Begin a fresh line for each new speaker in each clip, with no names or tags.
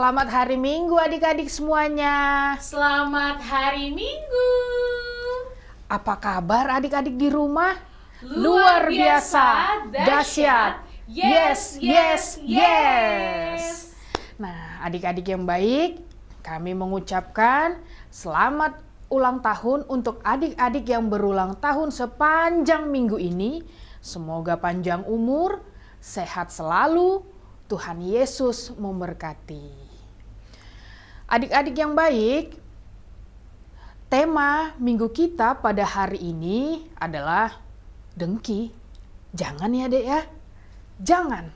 Selamat hari Minggu adik-adik semuanya.
Selamat hari Minggu.
Apa kabar adik-adik di rumah?
Luar biasa,
dahsyat.
Yes, yes, yes.
Nah, adik-adik yang baik, kami mengucapkan selamat ulang tahun untuk adik-adik yang berulang tahun sepanjang minggu ini. Semoga panjang umur, sehat selalu, Tuhan Yesus memberkati. Adik-adik yang baik, tema minggu kita pada hari ini adalah dengki. Jangan ya dek ya, jangan.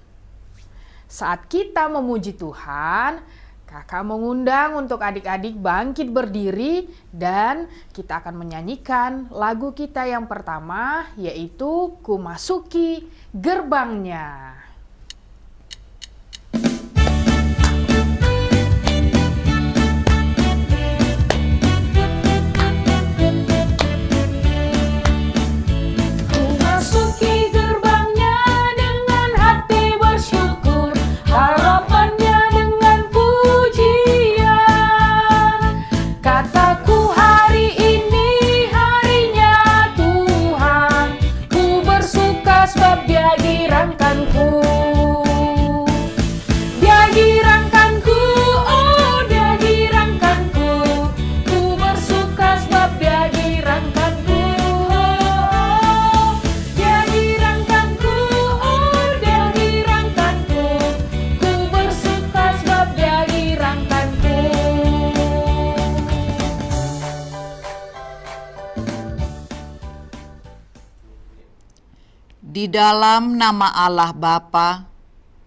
Saat kita memuji Tuhan, kakak mengundang untuk adik-adik bangkit berdiri dan kita akan menyanyikan lagu kita yang pertama, yaitu Ku Masuki Gerbangnya.
Di dalam nama Allah Bapa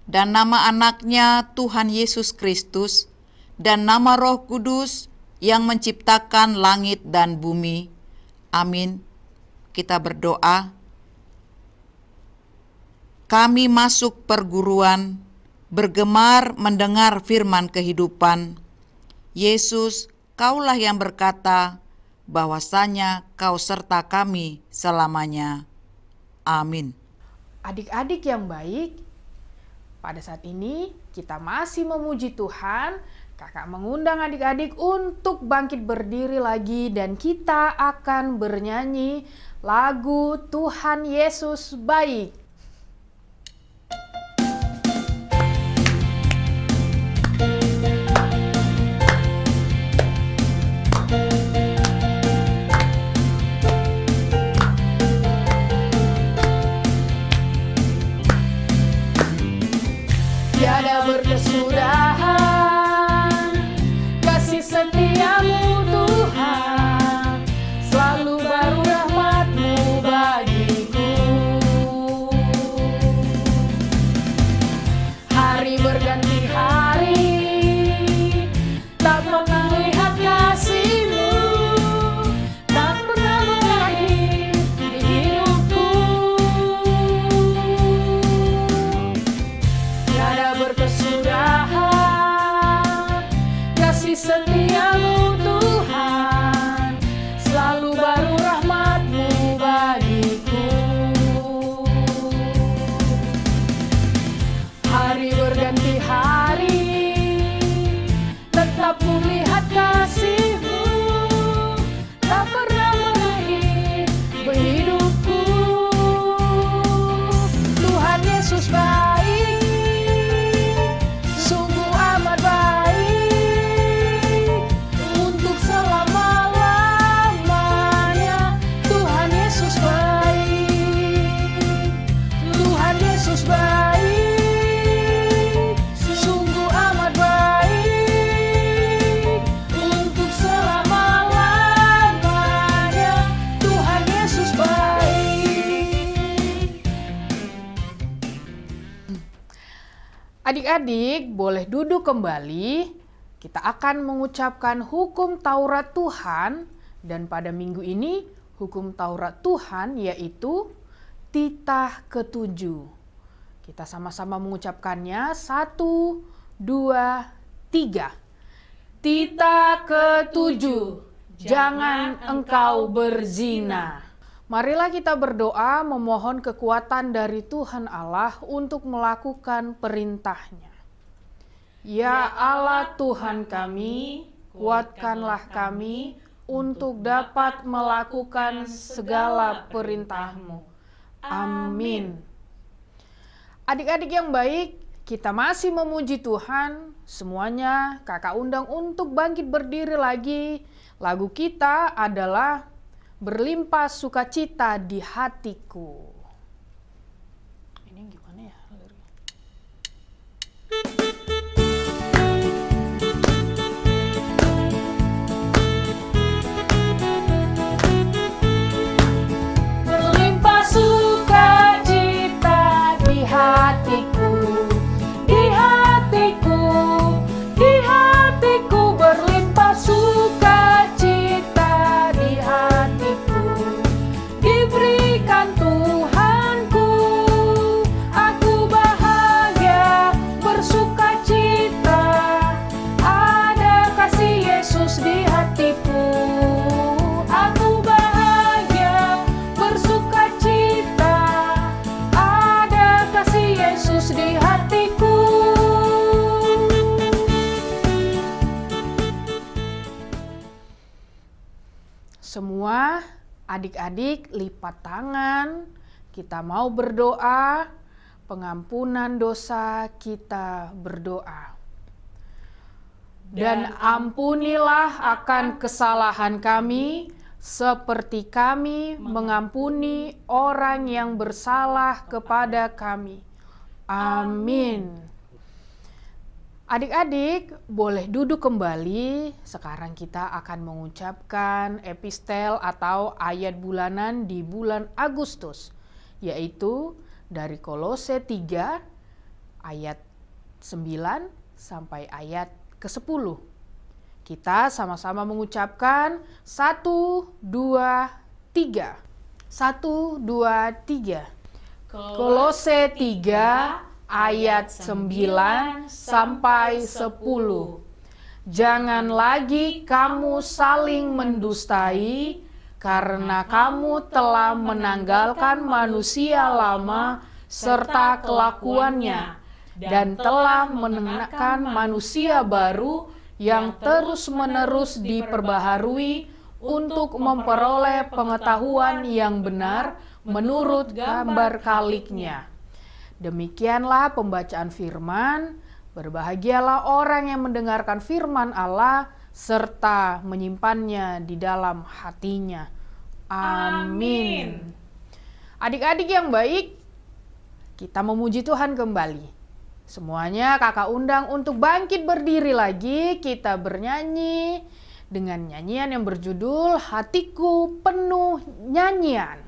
dan nama anaknya Tuhan Yesus Kristus dan nama Roh Kudus yang menciptakan langit dan bumi. Amin. Kita berdoa. Kami masuk perguruan, bergemar mendengar firman kehidupan. Yesus, Kaulah yang berkata bahwasanya Kau serta kami selamanya. Amin.
Adik-adik yang baik, pada saat ini kita masih memuji Tuhan. Kakak mengundang adik-adik untuk bangkit berdiri lagi dan kita akan bernyanyi lagu Tuhan Yesus Baik. Tiada berkesudahan kasih setiamu Tuhan, selalu baru rahmat-Mu bagiku. Hari berganti hari, tak pernah lihat kasih-Mu, tak pernah berakhir di hidupku. Berkesudahan kasih setiamu Tuhan, selalu baru rahmat-Mu bagiku. Hari berganti hari, tetap ku lihat kasih-Mu, tak pernah berakhir hidupku. Tuhan Yesus baik, adik-adik boleh duduk kembali. Kita akan mengucapkan hukum Taurat Tuhan. Dan pada minggu ini hukum Taurat Tuhan yaitu titah ketujuh. Kita sama-sama mengucapkannya. 1, 2, 3. Titah ketujuh, jangan engkau berzina. Marilah kita berdoa memohon kekuatan dari Tuhan Allah untuk melakukan perintahnya. Ya Allah Tuhan kami, kuatkanlah kami untuk dapat melakukan segala perintah-Mu. Amin. Adik-adik yang baik, kita masih memuji Tuhan. Semuanya kakak undang untuk bangkit berdiri lagi. Lagu kita adalah Berlimpah Sukacita di Hatiku. Ini gimana ya liriknya?
Berlimpah sukacita di hatiku, di hatiku, di hatiku. Berlimpah sukacita di hatiku, diberikan Tuhanku. Aku bahagia bersukacita, ada kasih Yesus di hatiku. Aku bahagia bersukacita, ada kasih Yesus di hatiku.
Semua adik-adik lipat tangan, kita mau berdoa, pengampunan dosa kita berdoa. Dan ampunilah akan kesalahan kami, seperti kami mengampuni orang yang bersalah kepada kami. Amin. Adik-adik boleh duduk kembali. Sekarang kita akan mengucapkan epistel atau ayat bulanan di bulan Agustus, yaitu dari Kolose 3 ayat 9 sampai ayat ke-10. Kita sama-sama mengucapkan 1, 2, 3. 1, 2, 3. Kolose 3 ayat 9 sampai 10. Jangan lagi kamu saling mendustai, karena kamu telah menanggalkan manusia lama serta kelakuannya, dan telah mengenakan manusia baru yang terus-menerus diperbaharui untuk memperoleh pengetahuan yang benar menurut gambar kaliknya. Demikianlah pembacaan firman. Berbahagialah orang yang mendengarkan firman Allah serta menyimpannya di dalam hatinya. Amin. Adik-adik yang baik, kita memuji Tuhan kembali. Semuanya kakak undang untuk bangkit berdiri lagi. Kita bernyanyi dengan nyanyian yang berjudul Hatiku Penuh Nyanyian.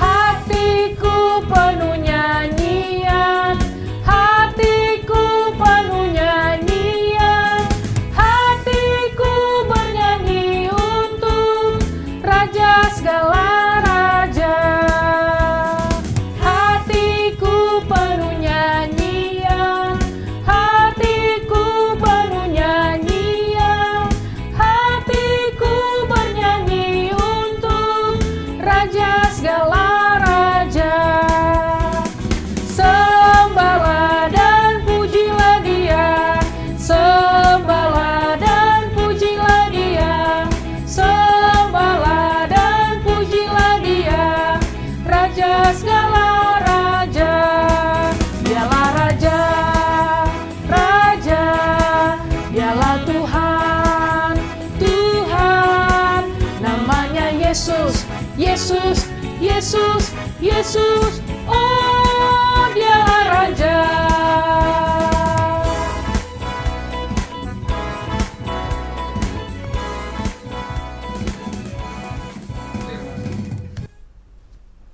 Hatiku penuh nyanyian, hatiku penuh nyanyian, hatiku bernyanyi untuk Raja segala raja. Hatiku penuh nyanyian, hatiku penuh nyanyian, hatiku bernyanyi untuk Raja segala raja. Sembahlah dan pujilah Dia, sembahlah dan pujilah Dia, sembahlah dan pujilah Dia, Raja segala raja. Dialah Raja, Raja, Dialah Tuhan, Tuhan. Namanya Yesus, Yesus, Yesus, Yesus, oh Dialah Raja.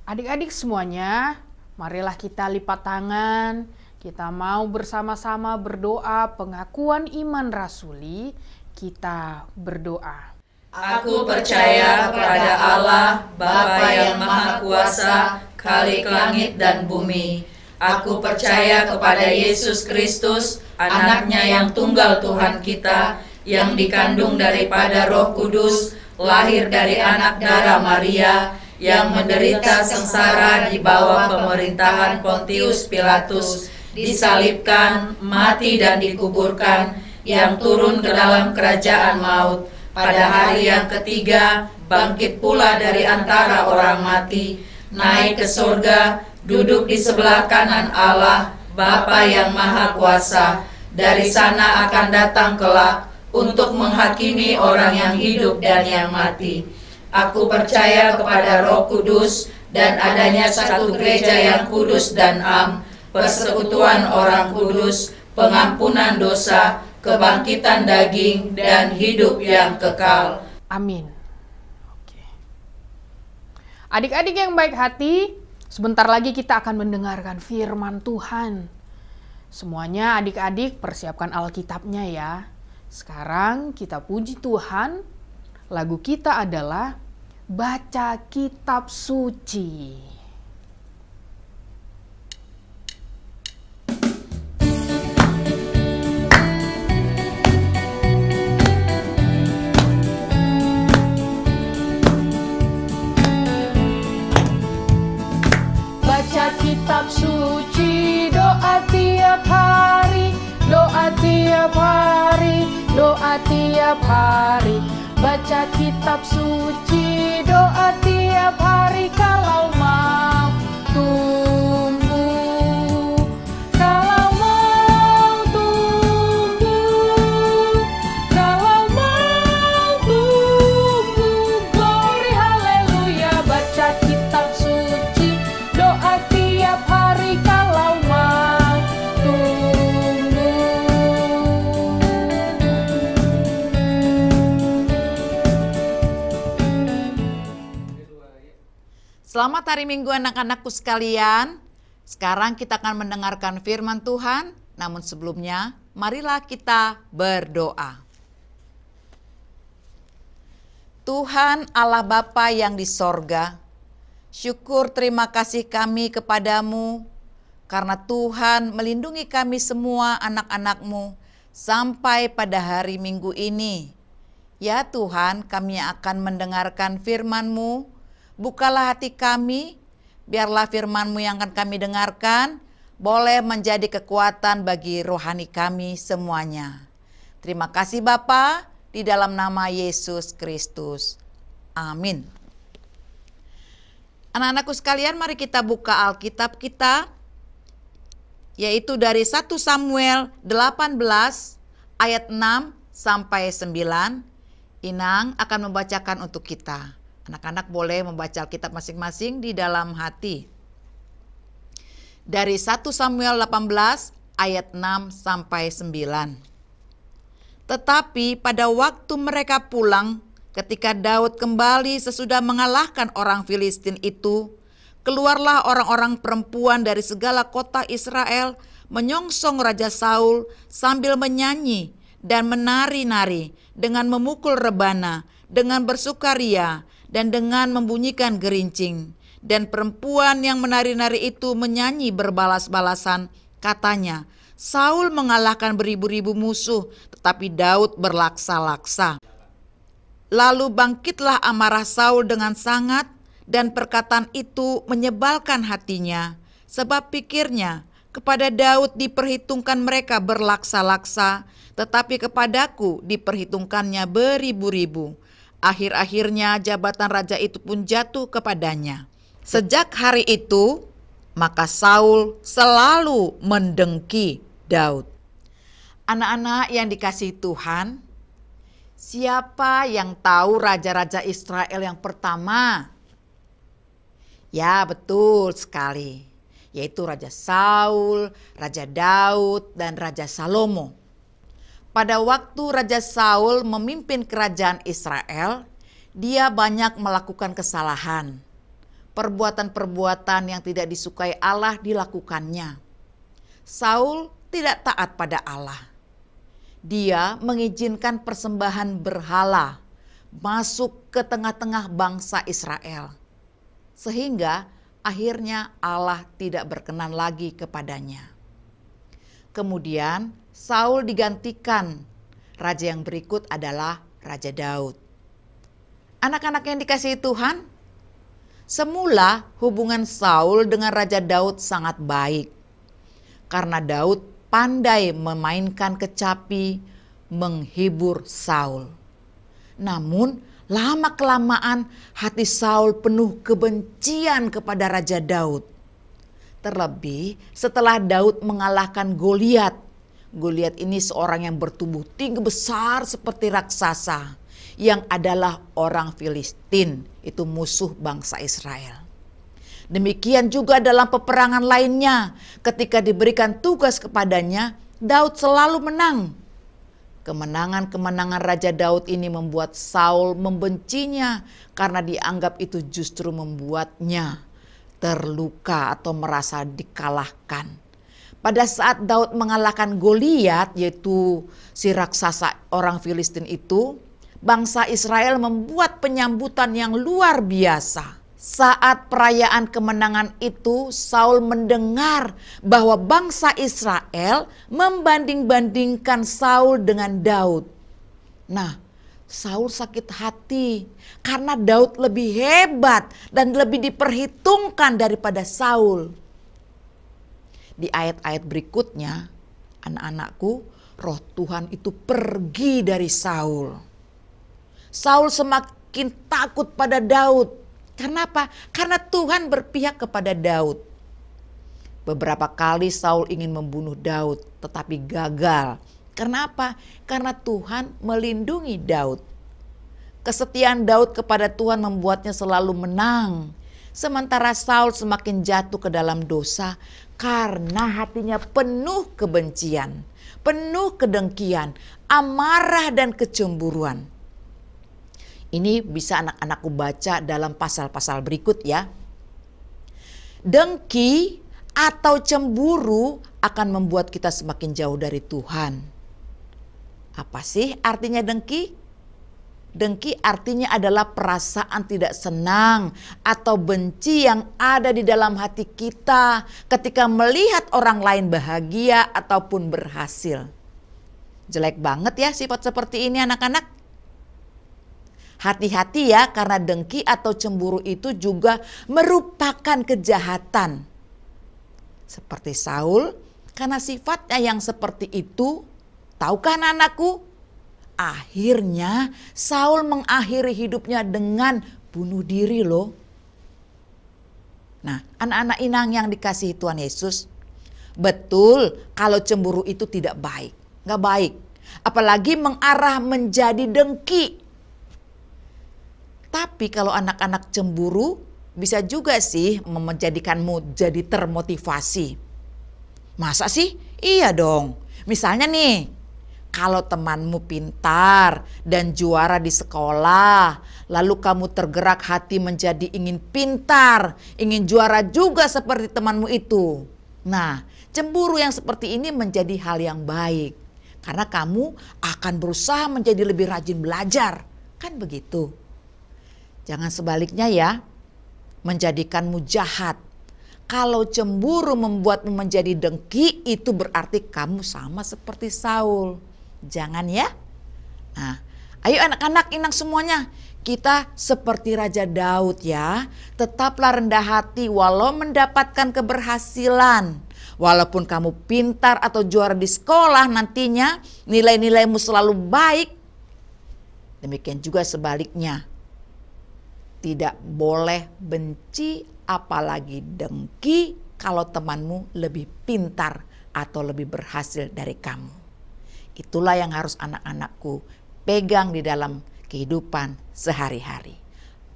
Adik-adik semuanya, marilah kita lipat tangan. Kita mau bersama-sama berdoa pengakuan iman rasuli. Kita berdoa.
Aku percaya kepada Allah, Bapa yang Maha Kuasa, Khalik langit dan bumi. Aku percaya kepada Yesus Kristus, Anaknya yang tunggal Tuhan kita, yang dikandung daripada Roh Kudus, lahir dari anak darah Maria, yang menderita sengsara di bawah pemerintahan Pontius Pilatus, disalibkan, mati dan dikuburkan, yang turun ke dalam kerajaan maut, pada hari yang ketiga bangkit pula dari antara orang mati, naik ke surga, duduk di sebelah kanan Allah, Bapa yang Maha Kuasa. Dari sana akan datang kelak untuk menghakimi orang yang hidup dan yang mati. Aku percaya kepada Roh Kudus dan adanya satu gereja yang kudus dan am, persekutuan orang kudus, pengampunan dosa, kebangkitan daging, dan hidup yang kekal.
Amin. Oke. Adik-adik yang baik hati, sebentar lagi kita akan mendengarkan firman Tuhan. Semuanya adik-adik persiapkan Alkitabnya ya. Sekarang kita puji Tuhan. Lagu kita adalah Baca Kitab Suci.
Baca kitab suci, doa tiap hari, doa tiap hari, doa tiap hari. Baca kitab suci, doa tiap hari, kalau mau tumbuh, kalau mau tumbuh, kalau mau tumbuh. Glory haleluya. Baca kitab suci, doa tiap hari, kalau mau tumbuh.
Selamat hari Minggu anak-anakku sekalian. Sekarang kita akan mendengarkan firman Tuhan. Namun sebelumnya, marilah kita berdoa. Tuhan Allah Bapa yang di sorga, syukur terima kasih kami kepadamu, karena Tuhan melindungi kami semua anak-anak-Mu sampai pada hari Minggu ini. Ya Tuhan, kami akan mendengarkan firman-Mu. Bukalah hati kami, biarlah firman-Mu yang akan kami dengarkan boleh menjadi kekuatan bagi rohani kami semuanya. Terima kasih Bapa, di dalam nama Yesus Kristus. Amin. Anak-anakku sekalian, mari kita buka Alkitab kita, yaitu dari 1 Samuel 18 ayat 6 sampai 9. Inang akan membacakan untuk kita. Anak-anak boleh membaca Alkitab masing-masing di dalam hati. Dari 1 Samuel 18 ayat 6 sampai 9. Tetapi pada waktu mereka pulang, ketika Daud kembali sesudah mengalahkan orang Filistin itu, keluarlah orang-orang perempuan dari segala kota Israel menyongsong Raja Saul sambil menyanyi dan menari-nari dengan memukul rebana, dengan bersukaria, dan dengan membunyikan gerincing. Dan perempuan yang menari-nari itu menyanyi berbalas-balasan, katanya, Saul mengalahkan beribu-ribu musuh, tetapi Daud berlaksa-laksa. Lalu bangkitlah amarah Saul dengan sangat, dan perkataan itu menyebalkan hatinya, sebab pikirnya, kepada Daud diperhitungkan mereka berlaksa-laksa, tetapi kepadaku diperhitungkannya beribu-ribu. Akhir-akhirnya jabatan raja itu pun jatuh kepadanya. Sejak hari itu, maka Saul selalu mendengki Daud. Anak-anak yang dikasihi Tuhan, siapa yang tahu raja-raja Israel yang pertama? Ya, betul sekali. Yaitu Raja Saul, Raja Daud, dan Raja Salomo. Pada waktu Raja Saul memimpin kerajaan Israel, dia banyak melakukan kesalahan. Perbuatan-perbuatan yang tidak disukai Allah dilakukannya. Saul tidak taat pada Allah. Dia mengizinkan persembahan berhala masuk ke tengah-tengah bangsa Israel. Sehingga akhirnya Allah tidak berkenan lagi kepadanya. Kemudian Saul digantikan raja yang berikut adalah Raja Daud. Anak-anak yang dikasihi Tuhan, semula hubungan Saul dengan Raja Daud sangat baik. Karena Daud pandai memainkan kecapi, menghibur Saul. Namun lama-kelamaan hati Saul penuh kebencian kepada Raja Daud. Terlebih setelah Daud mengalahkan Goliat. Goliat ini seorang yang bertubuh tinggi besar seperti raksasa, yang adalah orang Filistin, itu musuh bangsa Israel. Demikian juga dalam peperangan lainnya, ketika diberikan tugas kepadanya, Daud selalu menang. Kemenangan-kemenangan Raja Daud ini membuat Saul membencinya karena dianggap itu justru membuatnya terluka atau merasa dikalahkan. Pada saat Daud mengalahkan Goliat, yaitu si raksasa orang Filistin itu, bangsa Israel membuat penyambutan yang luar biasa. Saat perayaan kemenangan itu, Saul mendengar bahwa bangsa Israel membanding-bandingkan Saul dengan Daud. Nah, Saul sakit hati karena Daud lebih hebat dan lebih diperhitungkan daripada Saul. Di ayat-ayat berikutnya, anak-anakku, roh Tuhan itu pergi dari Saul. Saul semakin takut pada Daud. Kenapa? Karena Tuhan berpihak kepada Daud. Beberapa kali Saul ingin membunuh Daud, tetapi gagal. Kenapa? Karena Tuhan melindungi Daud. Kesetiaan Daud kepada Tuhan membuatnya selalu menang. Sementara Saul semakin jatuh ke dalam dosa karena hatinya penuh kebencian, penuh kedengkian, amarah dan kecemburuan. Ini bisa anak-anakku baca dalam pasal-pasal berikut ya. Dengki atau cemburu akan membuat kita semakin jauh dari Tuhan. Apa sih artinya dengki? Dengki artinya adalah perasaan tidak senang atau benci yang ada di dalam hati kita ketika melihat orang lain bahagia ataupun berhasil. Jelek banget ya sifat seperti ini anak-anak. Hati-hati ya, karena dengki atau cemburu itu juga merupakan kejahatan. Seperti Saul, karena sifatnya yang seperti itu, tahukah anak-anakku? Akhirnya Saul mengakhiri hidupnya dengan bunuh diri loh. Nah, anak-anak inang yang dikasihi Tuhan Yesus, betul kalau cemburu itu tidak baik, gak baik. Apalagi mengarah menjadi dengki. Tapi kalau anak-anak cemburu bisa juga sih menjadikanmu jadi termotivasi. Masa sih? Iya dong. Misalnya nih, kalau temanmu pintar dan juara di sekolah, lalu kamu tergerak hati menjadi ingin pintar, ingin juara juga seperti temanmu itu. Nah, cemburu yang seperti ini menjadi hal yang baik. Karena kamu akan berusaha menjadi lebih rajin belajar. Kan begitu. Jangan sebaliknya ya, menjadikanmu jahat. Kalau cemburu membuatmu menjadi dengki, itu berarti kamu sama seperti Saul. Jangan ya. Nah, ayo anak-anak inang semuanya, kita seperti Raja Daud ya. Tetaplah rendah hati walau mendapatkan keberhasilan. Walaupun kamu pintar atau juara di sekolah nantinya, nilai-nilaimu selalu baik. Demikian juga sebaliknya. Tidak boleh benci apalagi dengki kalau temanmu lebih pintar atau lebih berhasil dari kamu. Itulah yang harus anak-anakku pegang di dalam kehidupan sehari-hari.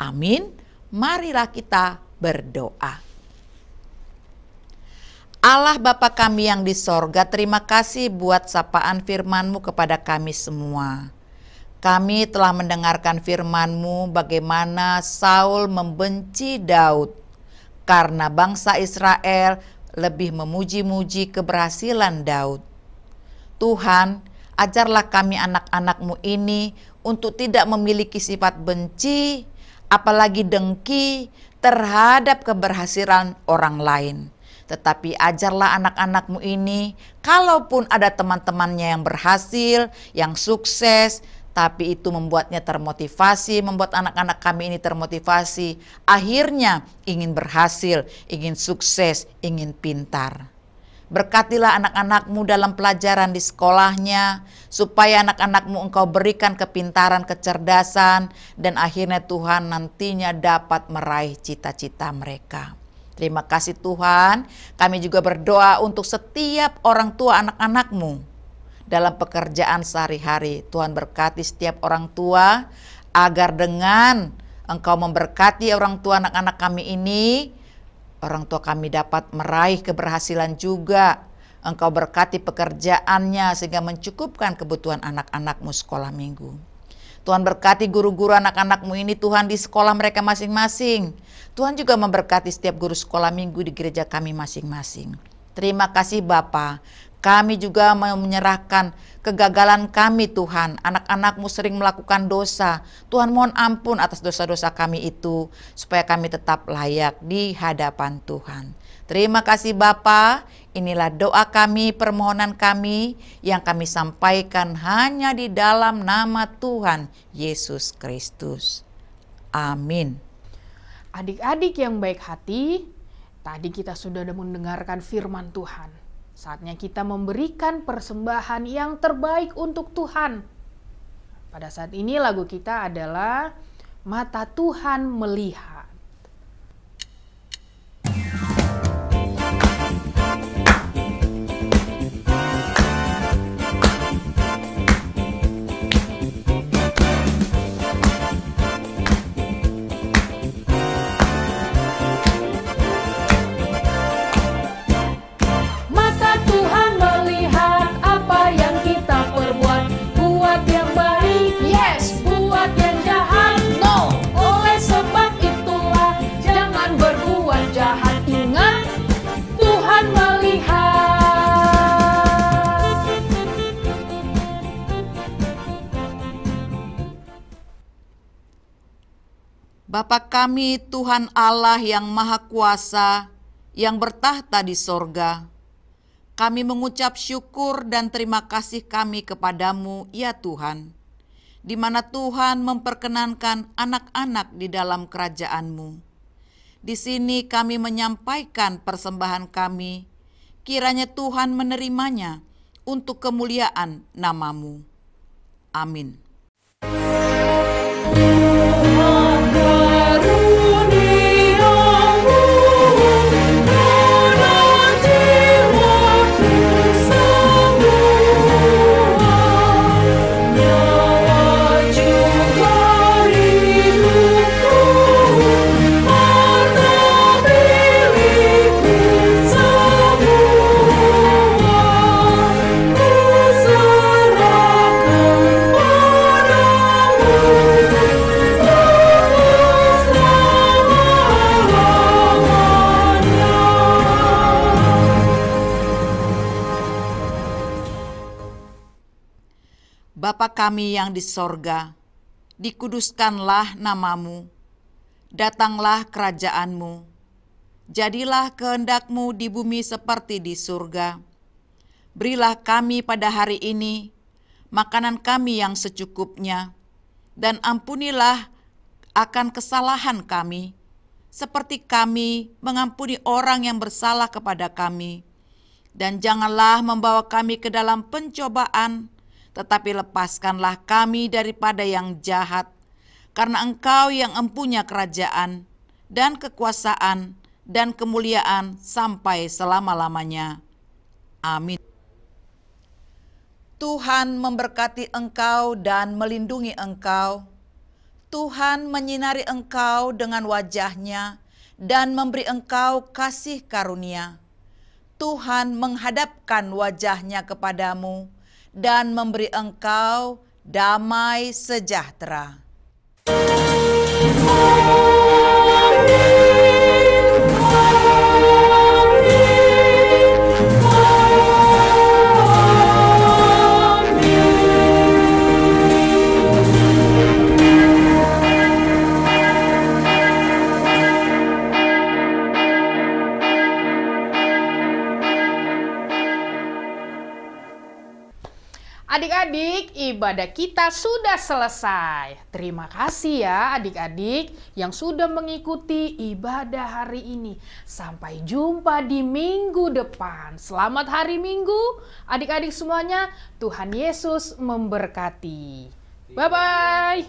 Amin. Marilah kita berdoa. Allah Bapa kami yang di sorga, terima kasih buat sapaan firman-Mu kepada kami semua. Kami telah mendengarkan firman-Mu bagaimana Saul membenci Daud karena bangsa Israel lebih memuji-muji keberhasilan Daud. Tuhan, ajarlah kami anak-anak-Mu ini untuk tidak memiliki sifat benci, apalagi dengki terhadap keberhasilan orang lain. Tetapi ajarlah anak-anakmu ini, kalaupun ada teman-temannya yang berhasil, yang sukses, tapi itu membuatnya termotivasi, membuat anak-anak kami ini termotivasi, akhirnya ingin berhasil, ingin sukses, ingin pintar. Berkatilah anak-anakmu dalam pelajaran di sekolahnya, supaya anak-anakmu engkau berikan kepintaran, kecerdasan, dan akhirnya Tuhan nantinya dapat meraih cita-cita mereka. Terima kasih Tuhan, kami juga berdoa untuk setiap orang tua anak-anakmu dalam pekerjaan sehari-hari. Tuhan berkati setiap orang tua, agar dengan engkau memberkati orang tua anak-anak kami ini, orang tua kami dapat meraih keberhasilan juga. Engkau berkati pekerjaannya sehingga mencukupkan kebutuhan anak-anakmu sekolah minggu. Tuhan berkati guru-guru anak-anakmu ini Tuhan di sekolah mereka masing-masing. Tuhan juga memberkati setiap guru sekolah minggu di gereja kami masing-masing. Terima kasih Bapa. Kami juga mau menyerahkan kegagalan kami Tuhan. Anak-anakmu sering melakukan dosa. Tuhan mohon ampun atas dosa-dosa kami itu, supaya kami tetap layak di hadapan Tuhan. Terima kasih Bapa. Inilah doa kami, permohonan kami yang kami sampaikan hanya di dalam nama Tuhan Yesus Kristus. Amin.
Adik-adik yang baik hati, tadi kita sudah mendengarkan firman Tuhan. Saatnya kita memberikan persembahan yang terbaik untuk Tuhan. Pada saat ini lagu kita adalah Mata Tuhan Melihat.
Bapa kami Tuhan Allah yang Maha Kuasa, yang bertahta di sorga, kami mengucap syukur dan terima kasih kami kepadamu, ya Tuhan, di mana Tuhan memperkenankan anak-anak di dalam kerajaan-Mu. Di sini kami menyampaikan persembahan kami, kiranya Tuhan menerimanya untuk kemuliaan nama-Mu. Amin. Bapa kami yang di sorga, dikuduskanlah nama-Mu, datanglah kerajaan-Mu, jadilah kehendak-Mu di bumi seperti di surga. Berilah kami pada hari ini makanan kami yang secukupnya, dan ampunilah akan kesalahan kami, seperti kami mengampuni orang yang bersalah kepada kami. Dan janganlah membawa kami ke dalam pencobaan, tetapi lepaskanlah kami daripada yang jahat, karena Engkau yang empunya kerajaan, dan kekuasaan, dan kemuliaan sampai selama-lamanya. Amin. Tuhan memberkati engkau dan melindungi engkau. Tuhan menyinari engkau dengan wajah-Nya dan memberi engkau kasih karunia. Tuhan menghadapkan wajah-Nya kepadamu dan memberi engkau damai sejahtera.
Adik-adik, ibadah kita sudah selesai. Terima kasih ya adik-adik yang sudah mengikuti ibadah hari ini. Sampai jumpa di minggu depan. Selamat hari Minggu, adik-adik semuanya. Tuhan Yesus memberkati. Bye-bye.